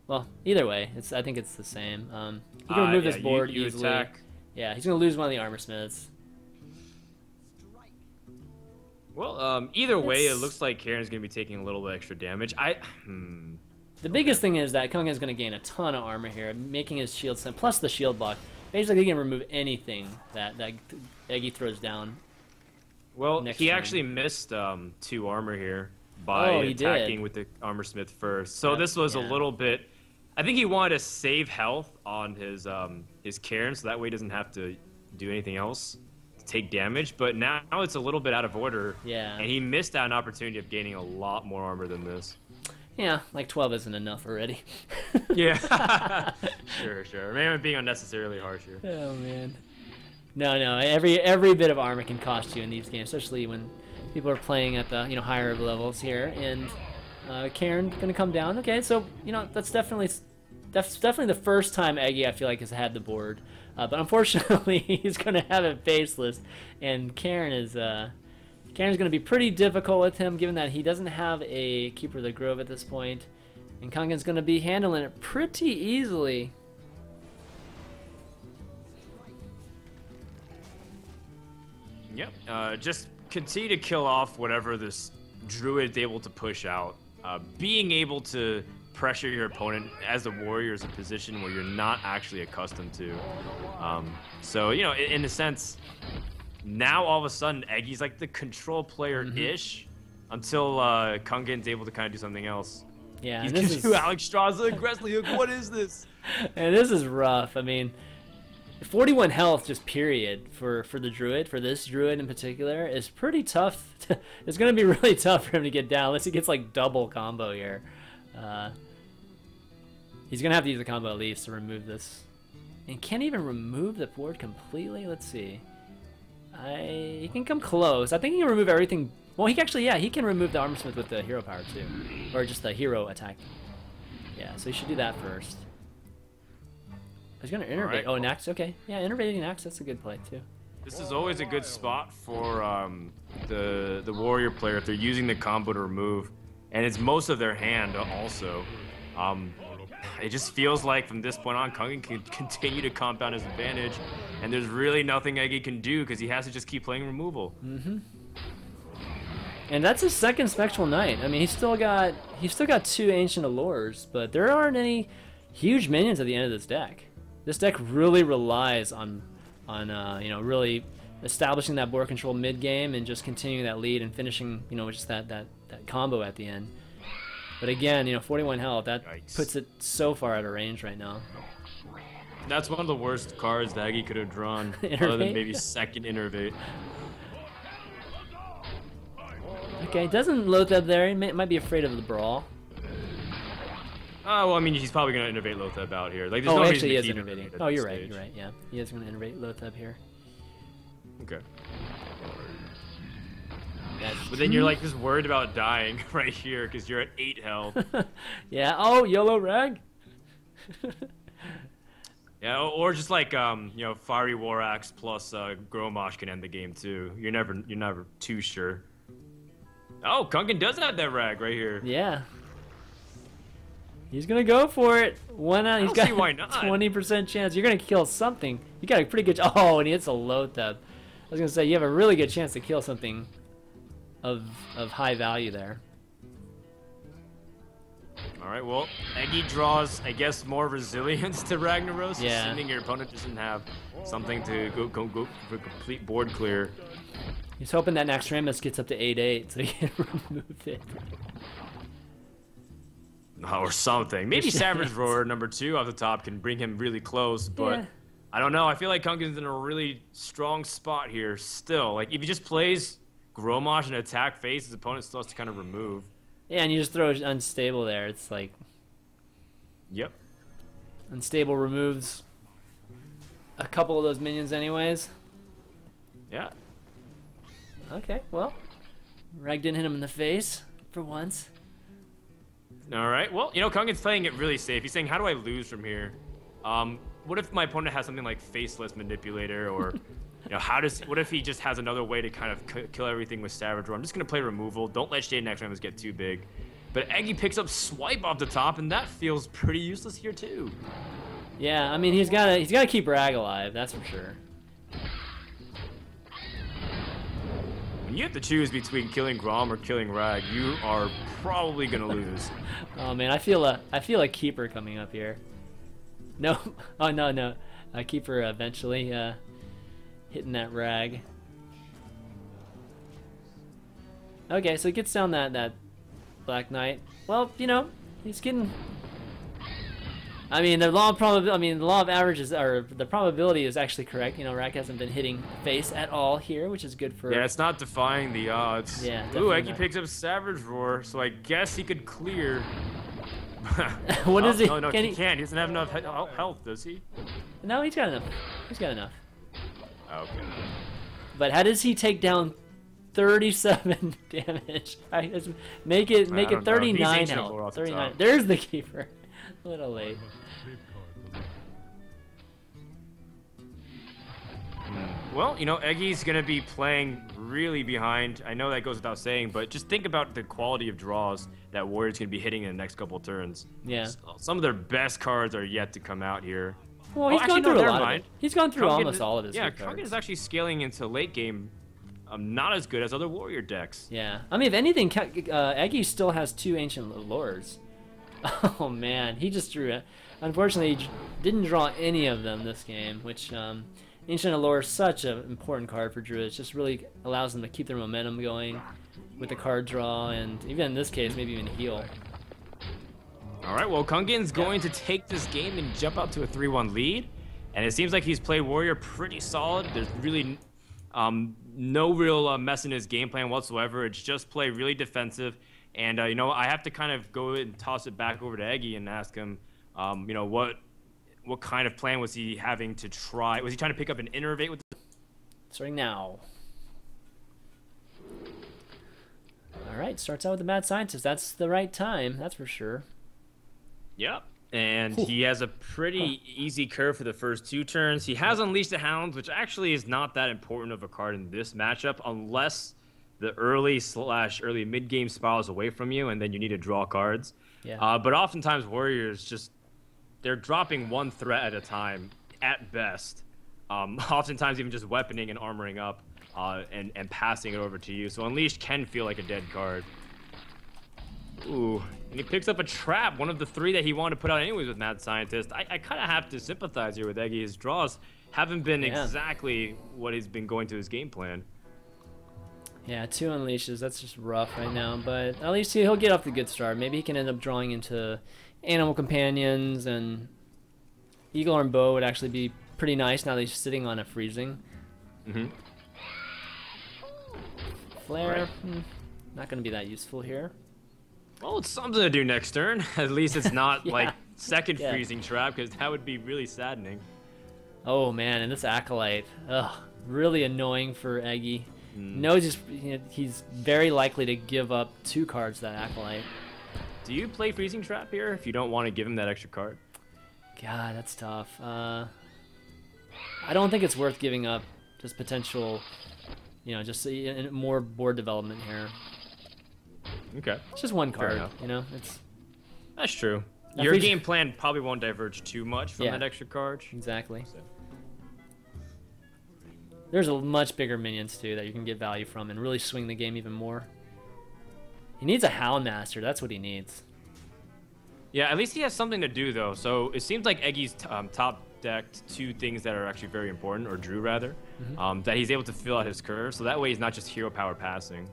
Well, either way, I think it's the same. He can remove this board you easily. Attack. Yeah, he's going to lose one of the Armor Smiths. Well, either way, it looks like Karen's going to be taking a little bit extra damage. The biggest thing is that Kungen's going to gain a ton of armor here, making his shield sim, plus the shield block. Basically, he can remove anything that Eggy throws down. Well, he turn. actually missed 2 armor here by attacking with the Armor Smith first. So this was a little bit... I think he wanted to save health on his Karen, so that way he doesn't have to do anything else to take damage. But now it's a little bit out of order. Yeah. And he missed out an opportunity of gaining a lot more armor than this. Yeah, like 12 isn't enough already. Yeah. Sure. Maybe I'm being unnecessarily harsh here. Oh, man. No. Every bit of armor can cost you in these games, especially when people are playing at the higher levels here. And Karen gonna come down. Okay, so that's definitely the first time Eggy I feel like has had the board. But unfortunately, he's gonna have it faceless, and Karen's gonna be pretty difficult with him, given that he doesn't have a Keeper of the Grove at this point, and Kungen's gonna be handling it pretty easily. Yep. Just continue to kill off whatever this Druid's able to push out. Being able to pressure your opponent as the warrior is a position where you're not actually accustomed to. So, in a sense, now all of a sudden, Eggy's like the control player-ish until Kungen's able to kind of do something else. Yeah, He's going to do Alex Straza aggressively hook. What is this? And this is rough. I mean, 41 health just period for the Druid, for this Druid in particular, is pretty tough. It's going to be really tough for him to get down unless he gets like double combo here. He's going to have to use a combo at least to remove this. And can't even remove the board completely? Let's see. He can come close. I think he can remove everything. Well, he can remove the Armor Smith with the hero power too. Or just the hero attack. Yeah, so he should do that first. He's going to innervate. Right. Oh, Nax. Okay. Yeah, innervating Nax, that's a good play too. This is always a good spot for the warrior player if they're using the combo to remove. And it's most of their hand also. It just feels like from this point on, Kungen can continue to compound his advantage, and there's really nothing Eggy can do because he has to just keep playing removal. And that's his second Spectral Knight. I mean, he's still got 2 Ancient Allures, but there aren't any huge minions at the end of this deck. This deck really relies on really establishing that board control mid game and just continuing that lead and finishing just that combo at the end. But again, 41 health, that puts it so far out of range right now. That's one of the worst cards that Eggy could have drawn, other than maybe second Innervate. Okay, doesn't Lotheb there. He might be afraid of the brawl. Well, I mean, he's probably going to Innervate Lotheb out here. Like, there's Oh, no actually, he is reason to keep innervating. Innervate at Oh, this you're right. stage. You're right. Yeah, he is going to innervate Lotheb here. Okay. That's But then you're like just worried about dying right here because you're at 8 health. yeah. Oh, YOLO Rag. Yeah, or just like Fiery War Axe plus Gromosh can end the game too. You're never too sure. Oh, Kungen does have that rag right here. Yeah. He's gonna go for it. Why not? He's got see why not. 20% chance. You're gonna kill something. You got a pretty good. Oh, and he hits a Lotheb. I was gonna say you have a really good chance to kill something of high value there. All right, well, Eggy draws, I guess, more resilience to Ragnaros, Yeah. assuming your opponent doesn't have something to go for complete board clear. He's hoping that Naxxramas gets up to 8/8 so he can remove it. Or something. Maybe Savage Roar #2 off the top can bring him really close, but Yeah. I don't know. I feel like Kungen's in a really strong spot here still. Like, if he just plays Gromosh and attack face, his opponent still has to kind of remove. Yeah, and you just throw Unstable there. It's like Yep. Unstable removes a couple of those minions anyways. Yeah. Okay, well, Rag didn't hit him in the face for once. All right. Well, you know, Kungen's playing it really safe. He's saying, how do I lose from here? What if my opponent has something like Faceless Manipulator, or, you know, what if he just has another way to kind of kill everything with Savage Roar? I'm just going to play removal. Don't let Shade Naxxramas get too big. But Eggy picks up Swipe off the top, and that feels pretty useless here, too. Yeah, I mean, he's gotta keep Rag alive, that's for sure. When you have to choose between killing Grom or killing Rag, you are probably going to lose. Oh man, I feel a keeper coming up here. No, oh no, a keeper eventually hitting that Rag. Okay, so he gets down that Black Knight. Well, you know, he's getting. I mean, the law of averages, or the probability is actually correct. You know, Rag hasn't been hitting face at all here, which is good for. Yeah, it's not defying the odds. Yeah, Ooh, definitely Eggy not. picks up Savage Roar, so I guess he could clear. What is he? No, Can he he? can't. He doesn't have enough health, does he? No, he's got enough. He's got enough. Okay. But how does he take down 37 damage? Make it I don't know. 39 He's ancient lore health. off the 39. top. There's the keeper. A little late. Well, you know, Eggy's going to be playing really behind. I know that goes without saying, but just think about the quality of draws that Warrior's going to be hitting in the next couple turns. Yeah. Some of their best cards are yet to come out here. Well, he's actually, gone through no, a lot never of mind. it. He's gone through Kungen almost is- all of his Yeah, good Kungen cards. is actually scaling into late game not as good as other Warrior decks. Yeah. I mean, if anything, Eggy still has 2 Ancient Lures. Oh, man. He just drew it. Unfortunately, he didn't draw any of them this game, which Ancient Allure is such an important card for Druids. Just really allows them to keep their momentum going with the card draw, and even in this case, maybe even heal. All right, well, Kungen's going to take this game and jump out to a 3-1 lead. And it seems like he's played Warrior pretty solid. There's really no real mess in his game plan whatsoever. It's just play really defensive. And, you know, I have to kind of go and toss it back over to Eggy and ask him, you know, what kind of plan was he having to try? Was he trying to pick up an Innervate with the... Starting now. All right, starts out with the Mad Scientist. That's the right time, that's for sure. Yep. And he has a pretty easy curve for the first 2 turns. He has Unleash the Hounds, which actually is not that important of a card in this matchup, unless the early mid-game spirals away from you, and then you need to draw cards. Yeah. But oftentimes Warriors they're dropping 1 threat at a time, at best. Oftentimes even just weaponing and armoring up and passing it over to you. So Unleash can feel like a dead card. Ooh, and he picks up a trap, one of the 3 that he wanted to put out anyways with Mad Scientist. I kind of have to sympathize here with Eggy. His draws haven't been exactly what he's been going to his game plan. Yeah, 2 Unleashes, that's just rough right now, but at least he'll get off the good start. Maybe he can end up drawing into Animal Companions, and Eagle Arm Bow would actually be pretty nice now that he's sitting on a freezing. Mm-hmm. Flare, not going to be that useful here. Well, it's something to do next turn. At least it's not Yeah. like second Yeah. freezing trap, because that would be really saddening. Oh man, and this Acolyte, ugh, really annoying for Eggy. Knows he's very likely to give up 2 cards to that Acolyte. Do you play freezing trap here if you don't want to give him that extra card? God, that's tough. I don't think it's worth giving up just potential, just more board development here. Okay. It's just 1 card, enough. It's That's true. Now, Your freezing- game plan probably won't diverge too much from Yeah. that extra card. exactly. So. There's a much bigger minions too that you can get value from and really swing the game even more. He needs a Houndmaster. That's what he needs. Yeah, at least he has something to do though. So it seems like Eggy's top decked two things that are actually very important, or drew rather, that he's able to fill out his curve. So that way he's not just hero power passing.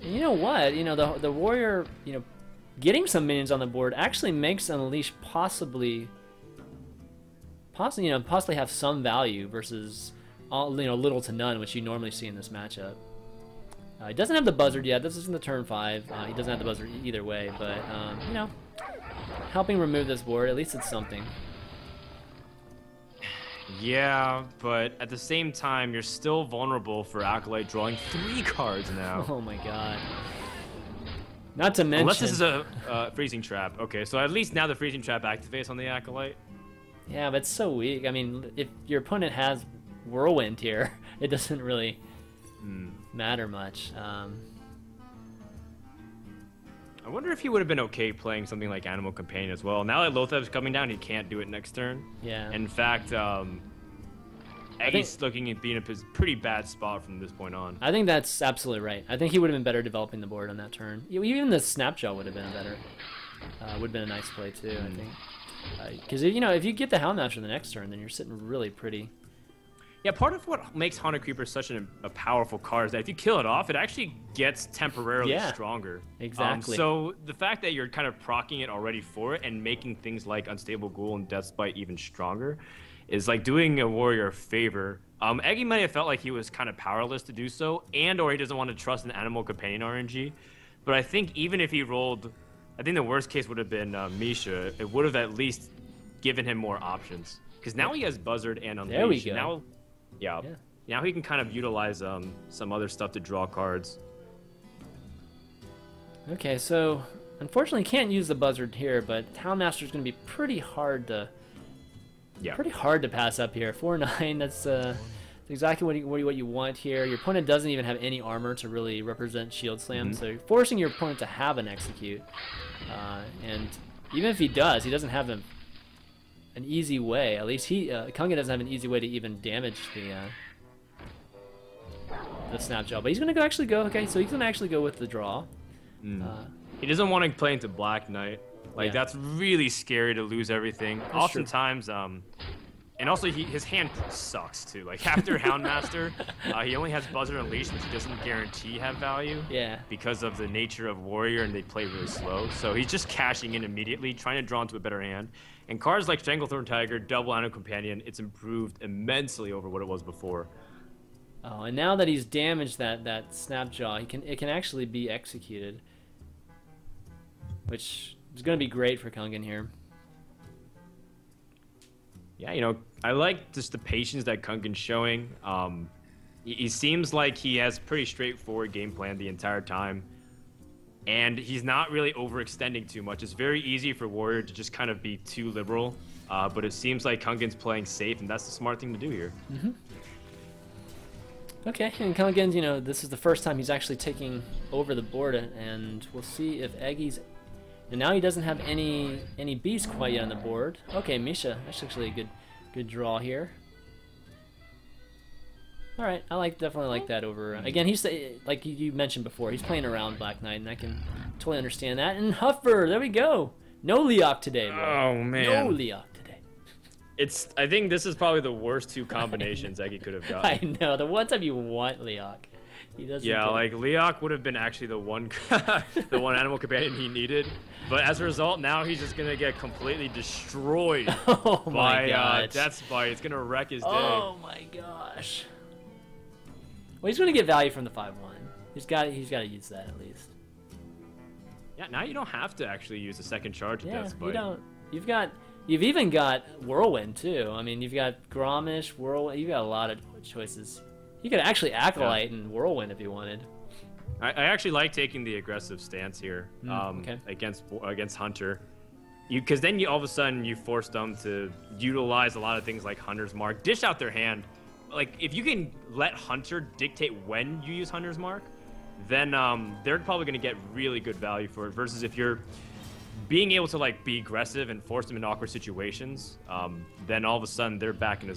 And you know what? You know, the warrior, you know, getting some minions on the board actually makes Unleash possibly have some value versus little to none, which you normally see in this matchup. He doesn't have the buzzard yet. This isn't the turn 5. He doesn't have the buzzard either way, but you know, helping remove this board, at least it's something. Yeah, but at the same time, you're still vulnerable for Acolyte drawing 3 cards now. Oh my god. Not to mention... Unless this is a freezing trap. Okay, so at least now the freezing trap activates on the Acolyte. Yeah, but it's so weak. I mean, if your opponent has Whirlwind here, it doesn't really matter much. I wonder if he would have been okay playing something like Animal Companion as well. Now that Lotheb's coming down, he can't do it next turn. Yeah. In fact, Eggy's looking at being in a pretty bad spot from this point on. I think that's absolutely right. I think he would have been better developing the board on that turn. Even the Snapjaw would have been better. Would have been a nice play too, I think. Because you know, if you get the Houndmaster the next turn, then you're sitting really pretty. Yeah, part of what makes Haunted Creeper such a powerful card is that if you kill it off, it actually gets temporarily stronger. Exactly. So the fact that you're kind of proccing it already for it and making things like Unstable Ghoul and Death's Bite even stronger is like doing a warrior a favor. Eggy might have felt like he was kind of powerless to do so, or he doesn't want to trust an Animal Companion RNG. But I think even if he rolled, I think the worst case would have been Misha. It would have at least given him more options. Because now he has Buzzard and Unleash. There we go. Now, now he can kind of utilize some other stuff to draw cards. Okay, so unfortunately can't use the Buzzard here, but Houndmaster is going to be pretty hard to pass up here. 4/9. That's exactly what you want here. Your opponent doesn't even have any armor to really represent Shield Slam, so you're forcing your opponent to have an execute. And even if he does, he doesn't have an easy way. At least Kungen doesn't have an easy way to even damage the Snapjaw. But he's gonna actually go. Okay, so he's gonna actually go with the draw. He doesn't want to play into Black Knight. Like that's really scary to lose everything. That's Oftentimes, and also his hand sucks too. Like after Houndmaster, he only has Buzzard and Leash, which doesn't guarantee have value. Yeah. Because of the nature of Warrior, and they play really slow. So he's just cashing in immediately, trying to draw into a better hand. And cards like Stranglethorn Tiger, Double Animal Companion, it's improved immensely over what it was before. Oh, and now that he's damaged that Snapjaw, it can actually be executed, which is going to be great for Kungen here. Yeah, you know, I like just the patience that Kungen's showing. He seems like he has pretty straightforward game plan the entire time. And he's not really overextending too much. It's very easy for Warrior to just kind of be too liberal. But it seems like Kungen's playing safe, and that's the smart thing to do here. Okay, and Kungen, you know, this is the first time he's actually taking over the board, and we'll see if Eggy's... And now he doesn't have any beasts quite yet on the board. Okay, Misha, that's actually a good draw here. All right, definitely like that over. Again, he's like you mentioned before, he's playing around Black Knight, and I can totally understand that. And Huffer, there we go. No Leok today, bro. Oh man. No Leok today. I think this is probably the worst two combinations Eggy could have gotten. I know. The one time you want Leok, he doesn't. Yeah, like Leok would have been actually the one Animal Companion he needed. But as a result, now he's just gonna get completely destroyed by Death's Bite. It's gonna wreck his day. Oh my gosh. Well, he's going to get value from the 5/1. He's got to use that at least. Yeah, now you don't have to actually use a second charge of Death's Bite. You don't. You've even got Whirlwind too. I mean, you've got Gromish, Whirlwind. You've got a lot of choices. You could actually Acolyte and Whirlwind if you wanted. I actually like taking the aggressive stance here okay. against Hunter. Because then all of a sudden you force them to utilize a lot of things like Hunter's Mark, dish out their hand. Like, if you can let Hunter dictate when you use Hunter's Mark, then they're probably going to get really good value for it. Versus if you're being able to like be aggressive and force them in awkward situations, then all of a sudden they're back in a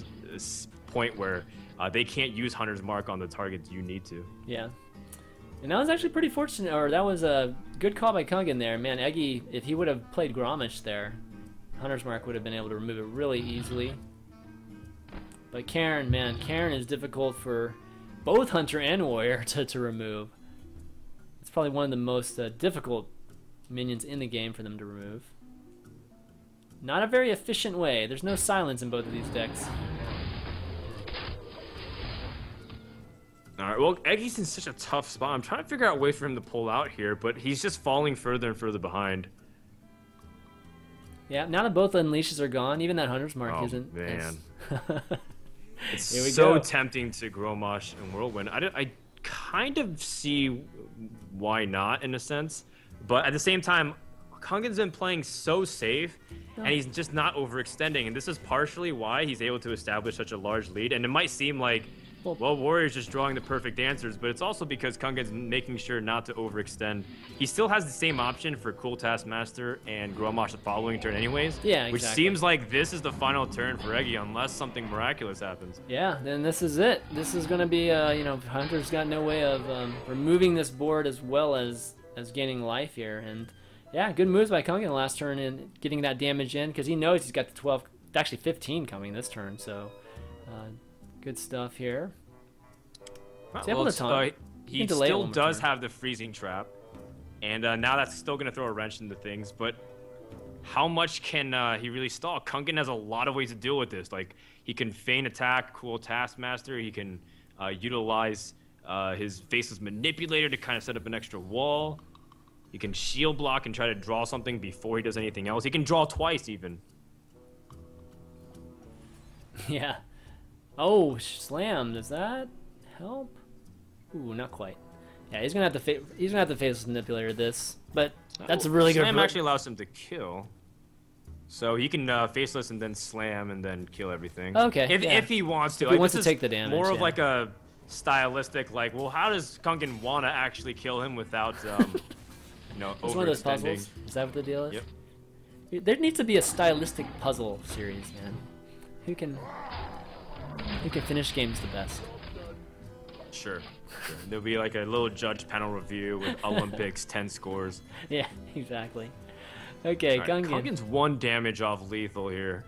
point where they can't use Hunter's Mark on the targets you need to. Yeah. And that was actually pretty fortunate, or that was a good call by Kungen there. Man, Eggy, if he would have played Grommash there, Hunter's Mark would have been able to remove it really easily. But Karen, man, Karen is difficult for both Hunter and Warrior to remove. It's probably one of the most difficult minions in the game for them to remove. Not a very efficient way. There's no silence in both of these decks. Alright, well, Eggy's in such a tough spot. I'm trying to figure out a way for him to pull out here, but he's just falling further and further behind. Yeah, now that both Unleashes are gone, even that Hunter's Mark isn't. Man. It's Here we so go. tempting to Grommash and Whirlwind. I kind of see why not, in a sense. But at the same time, Kungen's been playing so safe, and he's just not overextending. And this is partially why he's able to establish such a large lead. And it might seem like, well, Warrior's just drawing the perfect answers, but it's also because Kungen's making sure not to overextend. He still has the same option for Cool Taskmaster and Grommash the following turn anyways. Yeah, exactly. Which seems like this is the final turn for Eggy, unless something miraculous happens. Yeah, then this is it. This is going to be, you know, Hunter's got no way of removing this board as well as gaining life here. And yeah, good moves by Kungen last turn in getting that damage in, because he knows he's got the 12, actually 15 coming this turn. So good stuff here. He's able to taunt. He still does have the freezing trap, and now that's still going to throw a wrench into things. But how much can he really stall? Kungen has a lot of ways to deal with this. Like, he can feign attack, Cool Taskmaster. He can utilize his Faceless Manipulator to kind of set up an extra wall. He can shield block and try to draw something before he does anything else. He can draw twice even. Yeah. Oh, slam. Does that help? Ooh, not quite. Yeah, he's gonna have to Faceless Manipulator this, but that's a really good. Slam actually allows him to kill, so he can Faceless and then slam and then kill everything. Okay. If he wants to. If he wants to take the damage. More of like a stylistic, like, well, how does Kungen want to actually kill him without, you know, it's one of those overextending? puzzles. Is that what the deal is? Yep. There needs to be a stylistic puzzle series, man. Who can finish games the best? Sure. There'll be like a little judge panel review with Olympics 10 scores. Yeah, exactly. Okay, Right, Kungen. Kungen's 1 damage off lethal here.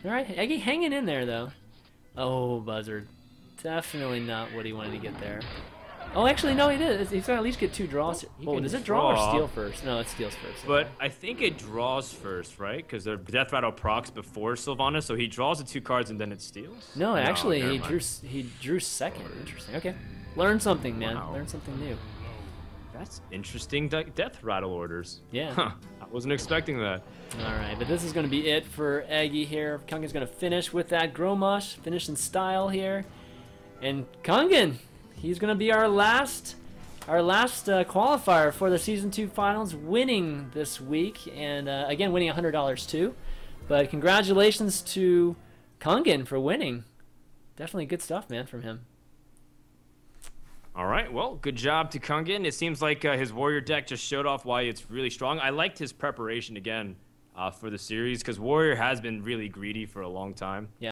All right, Eggy hanging in there though. Oh, Buzzard. Definitely not what he wanted to get there. Oh, actually, no, he did. He's gonna at least get 2 draws. Oh, does it draw or steal first? No, it steals first. But I think it draws first, right? Because the Death Rattle procs before Sylvanas, so he draws the 2 cards and then it steals? No, actually, never he drew second. Interesting. Okay, learn something, man. Wow. Learn something new. That's interesting. Death Rattle orders. Yeah. Huh. I wasn't expecting that. All right, but this is going to be it for Eggy here. Kungen's going to finish with that Grommash, finish in style here. And Kungen, he's going to be our last qualifier for the Season 2 Finals, winning this week, and again, winning $100 too. But congratulations to Kungen for winning. Definitely good stuff, man, from him. All right, well, good job to Kungen. It seems like his Warrior deck just showed off why it's really strong. I liked his preparation again for the series, because Warrior has been really greedy for a long time. Yeah.